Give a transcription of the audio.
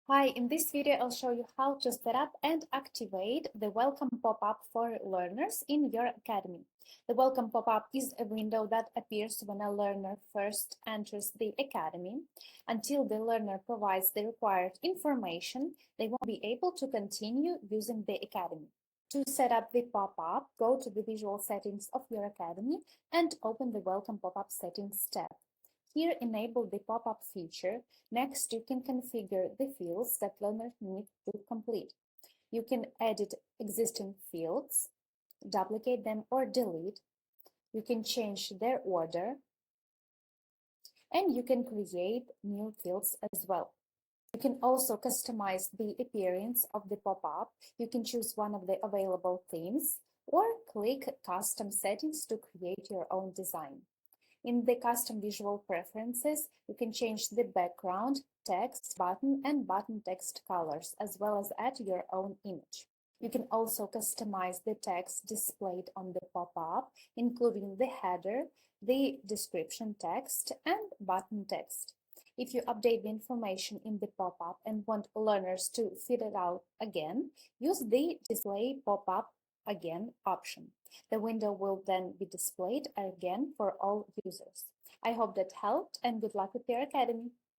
Hi, in this video I'll show you how to set up and activate the welcome pop-up for learners in your Academy. The welcome pop-up is a window that appears when a learner first enters the Academy. Until the learner provides the required information, they won't be able to continue using the Academy. To set up the pop-up, go to the visual settings of your Academy and open the welcome pop-up settings tab. Here, enable the pop-up feature. Next, you can configure the fields that learners need to complete. You can edit existing fields, duplicate them or delete. You can change their order, and you can create new fields as well. You can also customize the appearance of the pop-up. You can choose one of the available themes or click Custom Settings to create your own design. In the custom visual preferences, you can change the background, text, button, and button text colors, as well as add your own image. You can also customize the text displayed on the pop-up, including the header, the description text, and button text. If you update the information in the pop-up and want learners to fill it out again, use the Display Pop-up Again option. The window will then be displayed again for all users. I hope that helped, and good luck with your Academy.